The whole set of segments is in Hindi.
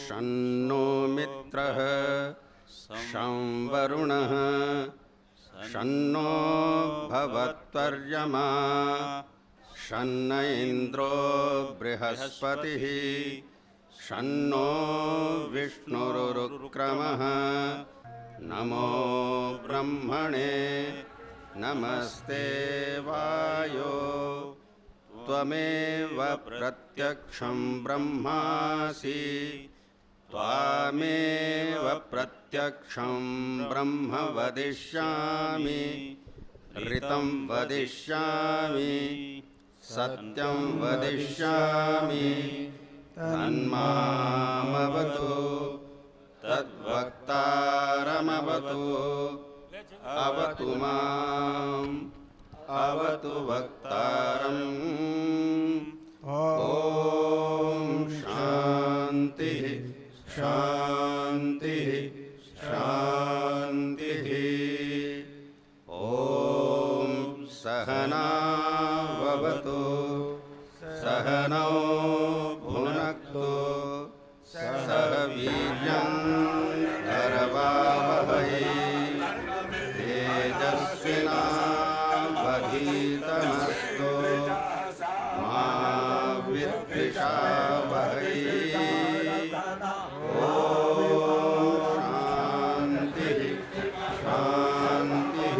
शन्नो मित्रः शं वरुणः शन्नो भवत्वर्यमा शन्न इन्द्रो बृहस्पतिः शन्नो विष्णुरुक्रमः नमो ब्रह्मणे नमस्ते वायो त्वमेव प्रत्यक्षं ब्रह्मासि त्वामेव प्रत्यक्षं ब्रह्म वदिष्यामि ऋतं वदिष्यामि सत्यं वदिष्यामि तन्मामवतु तद्वक्तारमवतु अवतु माम् अवतु वक्तारम् ॐ शान्तिः शान्तिः शान्तिः ॐ सहना भवतु सहनौ भुनक्तु सह वीर्यं करवावहै तेजस्विनावधीतमस्तु मा विद्विषावहै ॐ शान्तिः शान्तिः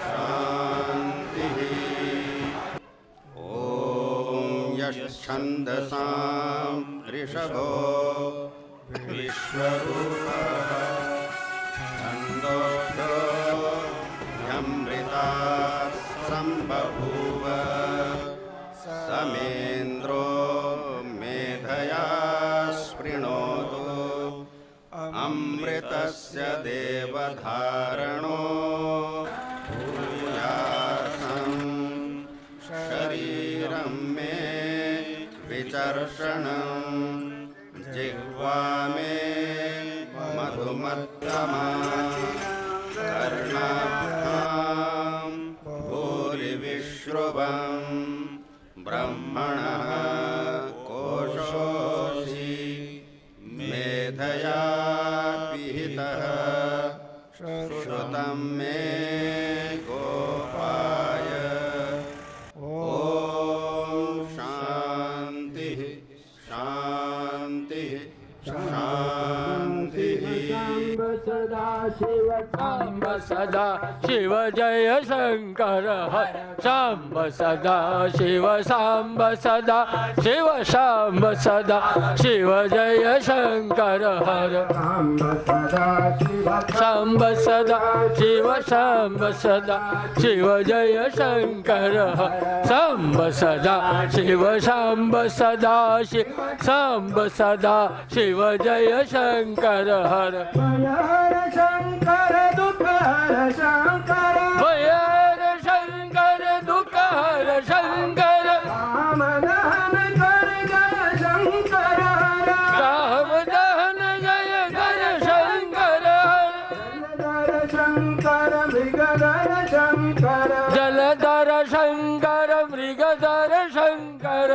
शान्तिः ॐ यच्छन्दसां ऋषभो विश्वरूपः छन्दोभ्यो ह्यमृता सम्बभूव समेन्द्रो मेधया स्पृणोतु अमृतस्य देवधारणो भूयासं शरीरं मे विचर्षणं जिह्वा मे मधुमत्तमा कर्णाभ्यां भूरिविश्रुवं ब्रह्मणः कोशोऽसि मेधया विहितः श्रुतं मे गोपाय ॐ शान्तिः शान्तिः शान्तिः शाम्ब सदा शिव जय शंकर हर शाम्ब सदा शिव शाम्ब सदा शिव शाम्ब सदा शिव जय शंकर हर शाम्ब सदा शिव शाम्ब सदा शिव जय शंकर हर शाम्ब सदा शिव शाम्ब सदा शिव शाम्ब सदा शिव जय शंकर हर हर शंकर दुख हर शंकर भयर शंकर दुख हर शंकर राम दहन कर जय शंकर राम दहन जय कर शंकर जलधर शंकर मृगधर शंकर जलधर शंकर मृगधर शंकर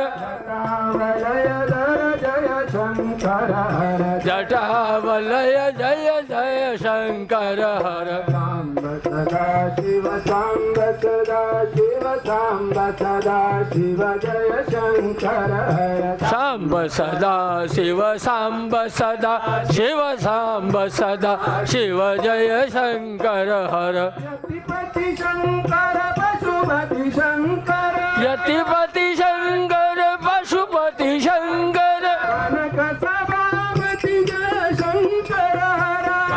जटावलयधर जय शंकर जटावलय जय जय शंकर हर सांब सदा शिव सांब सदा शिव सांब सदा शिव जय शंकर शाम्ब सदा शिव शाम्ब सदा शिव शाम्ब सदा शिव जय शंकर हर यतिपति शंकर पशुपति शंकर यतिपति शंकर पशुपति शंकर कनक सभापति जय शंकर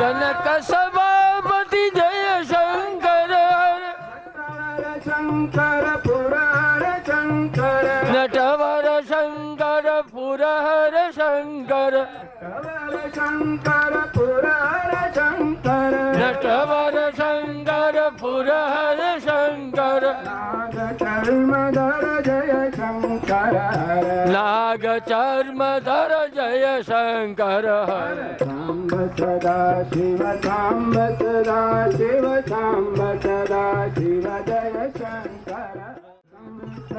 जनक सभापति जय शंकर हर शंकर पुरार शंकर नटवर शंकर पुरहर शंकर शंकर पुरार शंकर नटवर शंकर पुरहर शंकर चर्मधर जय शंकर नाग चर्मधर जय शंकर हर सांब सदा शिव सांब सदा शिव सांब सदा शिव जय शंकर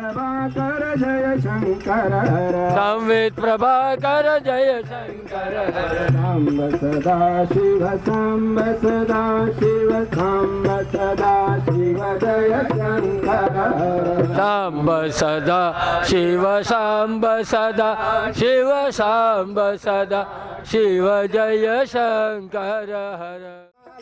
प्रभाकर जय शंकर हर संवित प्रभाकर जय शंकर हर सांब सदा शिव सांब सदा शिव सांब सदा शिव जय शंकर हर सांब सदा शिव सांब सदा शिव सांब सदा शिव जय शंकर हर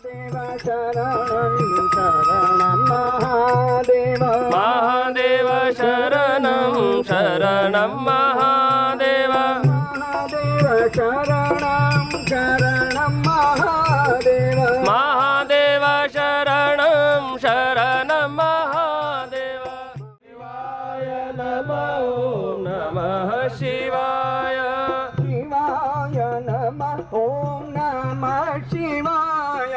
देव शरणं शरणं महादेव महादेव शरणं शरणं महादेव महादेव शरणं शरणं महादेव महादेव शरणं शरणं महादेव शिवाय नमो नमः शिवाय शिवाय नमः ॐ नमः शिवाय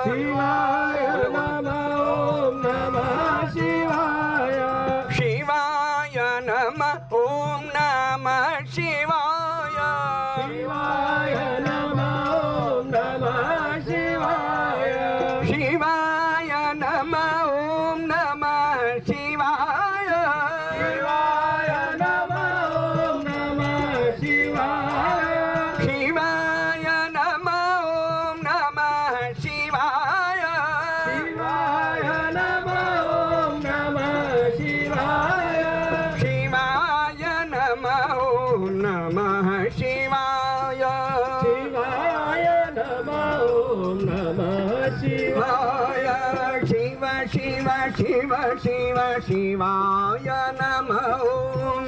शिवाय नमो नमः शिवाय शिवाय नमः ॐ नमः शिवाय शिवाय नमो नमः शिवाय शिवाय नमः ॐ नमः शिवाय शिवाय नमो नमः शिवाय शिवाय नमः ॐ नमः शिवाय शिवाय नमो नमः शिवाय शिवाय नमः ॐ नमः शिवाय शिवाय नमो नमः शिवाय शिव शिव शिव शिव शिवाय नमः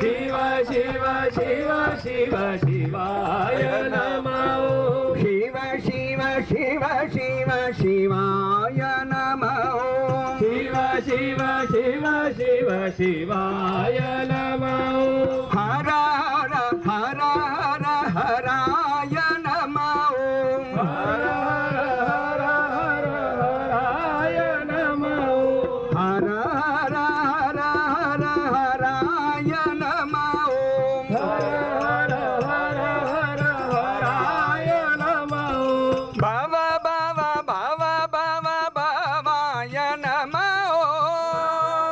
शिव शिव शिव शिव शिवाय नमः शिव शिव शिव शिव शिवाय नमः शिव शिव शिव शिव शिवाय नमः हर हर हर हर हराय नमः हर हर हर हर हराय नमः हर हर हर हर हराय नमः हर हर हर हर हराय नमः भव भव भव भव भवाय नमः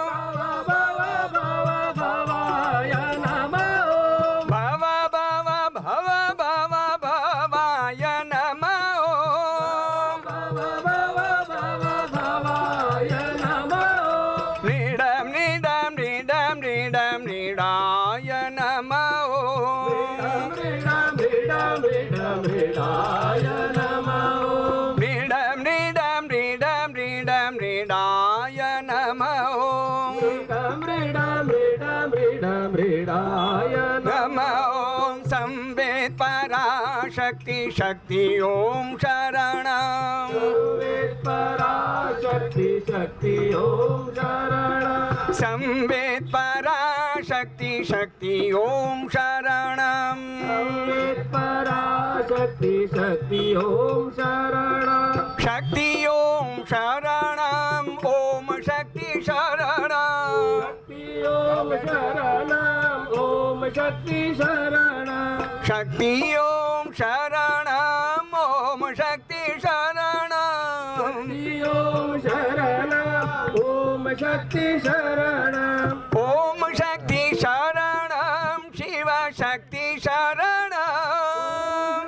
भव भव भवाय नमः भव भव भव भव भवाय नमः भव भव भव भवाय नमः निडम निडम निडम निडम निडाय नमः मृडं मृडं मृडं मृडाय नमः निडम निडम निडम निडम निडाय नमः मृडं मृडं मृडं मृडाय नमः संवेद पराशक्ति शक्ति ओम शरणं वेद पराशक्ति शक्ति ओम शरण संवेद पराशक्ति शक्ति ओम शरणं वेद पराशक्ति शक्ति ओम शरण शक्ति ओम शरणं ओम शक्ति शरणं शक्ति ओम शरणं ओम शक्ति शरणं शक्ति ओम शरणं ओम शक्ति शरणं शक्ति ओम शरणं ओम शक्ति शरणं ओम शक्ति शरणं शिव शक्ति शरणं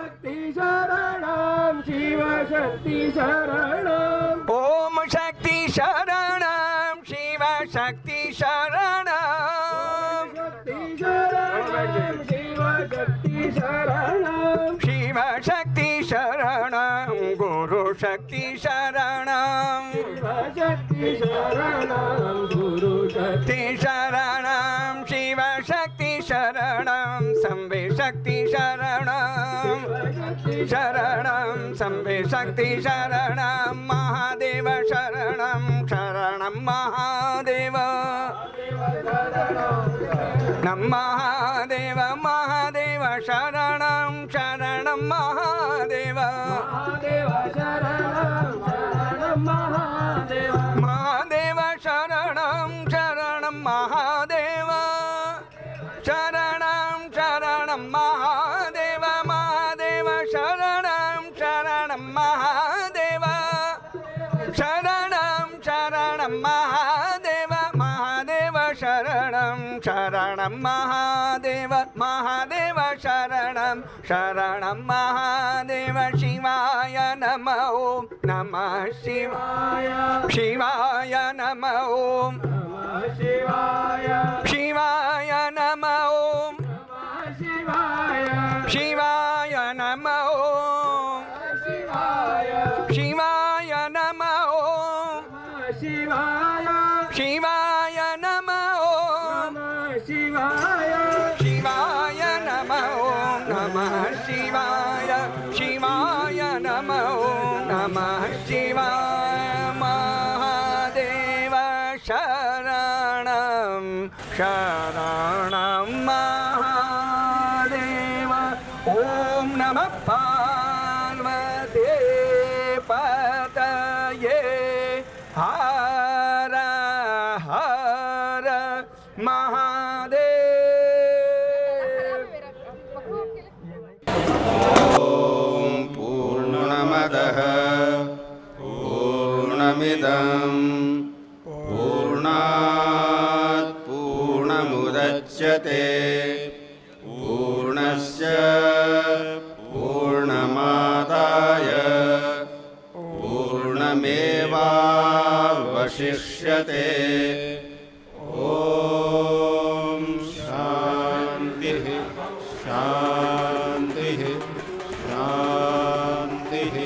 शक्ति शरणं शिव शक्ति शरणं ओम शक्ति शरणं शिव शक्ति शरणं शक्ति शरणं शिव शक्ति शरणं शिव शक्ति शरणं गुरु शक्ति शरणं शिव शक्ति शरणं गुरु शक्ति शक्ति शरणं शिव शक्ति शरणं संवे शक्ति शरणं शरणं संवे शक्ति शरणं महादेव शरणं शरणं महादेव नम महादेव महादेव शरणं शरणं महादेव महादेव शरणं शरणं महादेव महादेव शरणं शरणं महादेव शरणं शरणं महादेव महादेव शरणं शरणं महादेव शरणं शरणं महादेव महादेव शरणं महादेव महादेव शरणं शरणं महादेव शिवाय नमः ॐ नमः शिवाय शिवाय नमः ॐ शिवाय नमः ॐ शिवाय नमः ॐ शिवाय नमः ॐ शिवाय नमः ॐ शिवाय नमः ॐ नमः शिवाय शिवाय नमः ॐ नमः शिवाय महादेव शरणं शरणं महादेव ॐ नमः पार्वती पतये हर हर महादेव ॐ पूर्णमदः पूर्णमिदं पूर्णात् पूर्णमुदच्यते पूर्णस्य पूर्णमादाय पूर्णमेवावशिष्यते ॐ शान्तिः शान्तिः शान्तिः